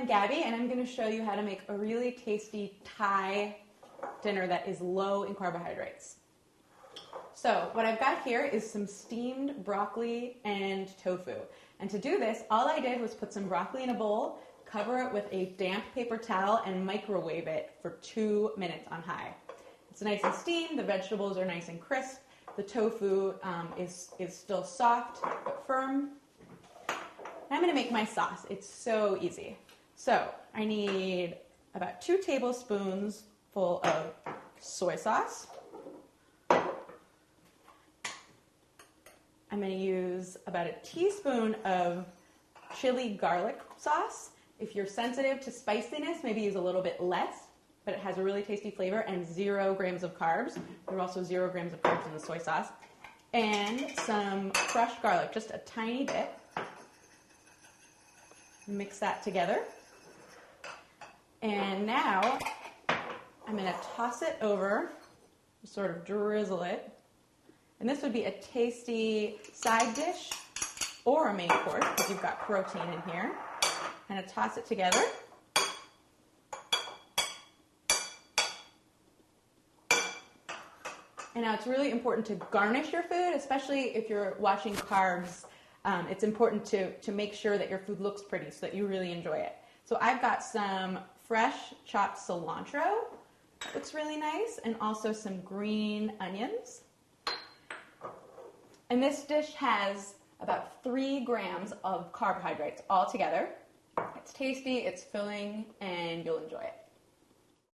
I'm Gabby, and I'm going to show you how to make a really tasty Thai dinner that is low in carbohydrates. So what I've got here is some steamed broccoli and tofu. And to do this, all I did was put some broccoli in a bowl, cover it with a damp paper towel, and microwave it for 2 minutes on high. It's nice and steamed, the vegetables are nice and crisp, the tofu is still soft but firm. I'm going to make my sauce. It's so easy. So I need about 2 tablespoons full of soy sauce. I'm going to use about a teaspoon of chili garlic sauce. If you're sensitive to spiciness, maybe use a little bit less, but it has a really tasty flavor, and 0 grams of carbs. There are also 0 grams of carbs in the soy sauce. And some crushed garlic, just a tiny bit. Mix that together. And now I'm going to toss it over, sort of drizzle it. And this would be a tasty side dish or a main course because you've got protein in here. Kind of toss it together. And now it's really important to garnish your food, especially if you're watching carbs. It's important to make sure that your food looks pretty so that you really enjoy it. So I've got some fresh chopped cilantro. That looks really nice. And also some green onions. And this dish has about 3 grams of carbohydrates all together. It's tasty, it's filling, and you'll enjoy it.